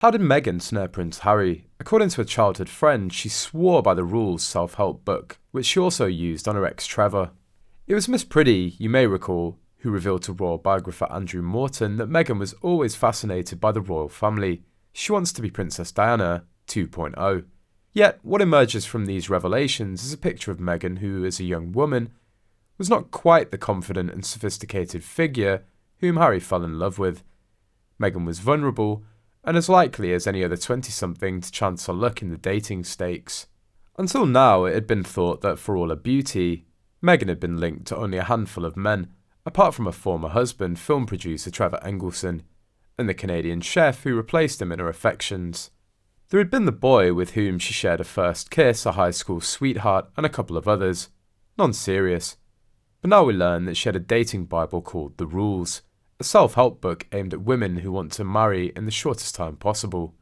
How did Meghan snare Prince Harry? According to a childhood friend, she swore by the Rules self-help book, which she also used on her ex Trevor. It was Ms Priddy, you may recall, who revealed to royal biographer Andrew Morton that Meghan was always fascinated by the royal family. She wants to be Princess Diana 2.0. Yet, what emerges from these revelations is a picture of Meghan who, as a young woman, was not quite the confident and sophisticated figure whom Harry fell in love with. Meghan was vulnerable, and as likely as any other 20-something to chance her luck in the dating stakes. Until now, it had been thought that for all her beauty, Meghan had been linked to only a handful of men, apart from her former husband, film producer Trevor Engelson, and the Canadian chef who replaced him in her affections. There had been the boy with whom she shared a first kiss, a high school sweetheart, and a couple of others. None serious. But now we learn that she had a dating bible called The Rules, a self-help book aimed at women who want to marry in the shortest time possible.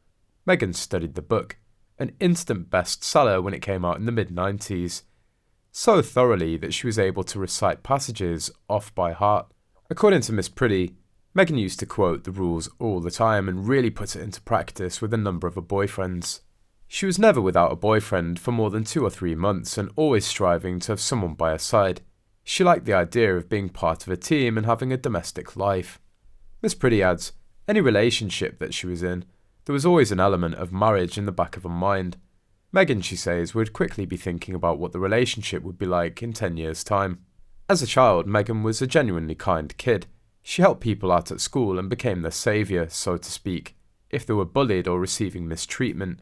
Meghan studied the book, an instant bestseller when it came out in the mid-90s, so thoroughly that she was able to recite passages off by heart. According to Ms Priddy, Meghan used to quote the rules all the time and really put it into practice with a number of her boyfriends. She was never without a boyfriend for more than 2 or 3 months and always striving to have someone by her side. She liked the idea of being part of a team and having a domestic life. Ms Priddy adds, any relationship that she was in, there was always an element of marriage in the back of her mind. Meghan, she says, would quickly be thinking about what the relationship would be like in 10 years' time. As a child, Meghan was a genuinely kind kid. She helped people out at school and became their saviour, so to speak, if they were bullied or receiving mistreatment.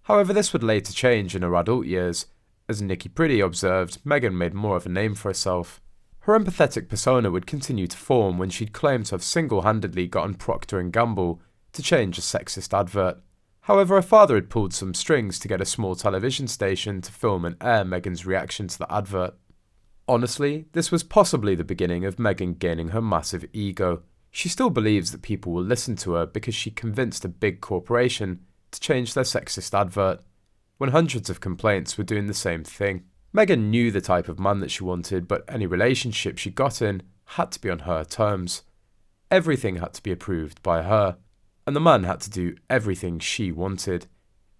However, this would later change in her adult years. As Ninaki Priddy observed, Meghan made more of a name for herself. Her empathetic persona would continue to form when she'd claimed to have single-handedly gotten Procter & Gamble to change a sexist advert. However, her father had pulled some strings to get a small television station to film and air Meghan's reaction to the advert. Honestly, this was possibly the beginning of Meghan gaining her massive ego. She still believes that people will listen to her because she convinced a big corporation to change their sexist advert, when hundreds of complaints were doing the same thing. Meghan knew the type of man that she wanted, but any relationship she got in had to be on her terms. Everything had to be approved by her, and the man had to do everything she wanted.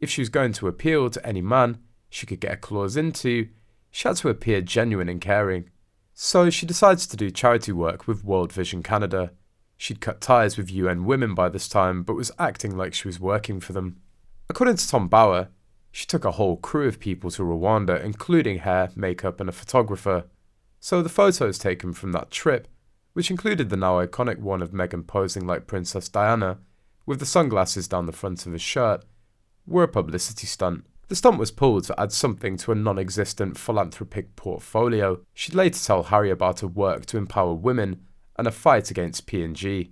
If she was going to appeal to any man she could get a clause into, she had to appear genuine and caring. So she decides to do charity work with World Vision Canada. She'd cut ties with UN Women by this time, but was acting like she was working for them. According to Tom Bauer, she took a whole crew of people to Rwanda, including hair, makeup and a photographer. So the photos taken from that trip, which included the now iconic one of Meghan posing like Princess Diana, with the sunglasses down the front of his shirt, were a publicity stunt. The stunt was pulled to add something to a non-existent philanthropic portfolio. She'd later tell Harry about her work to empower women and a fight against P&G.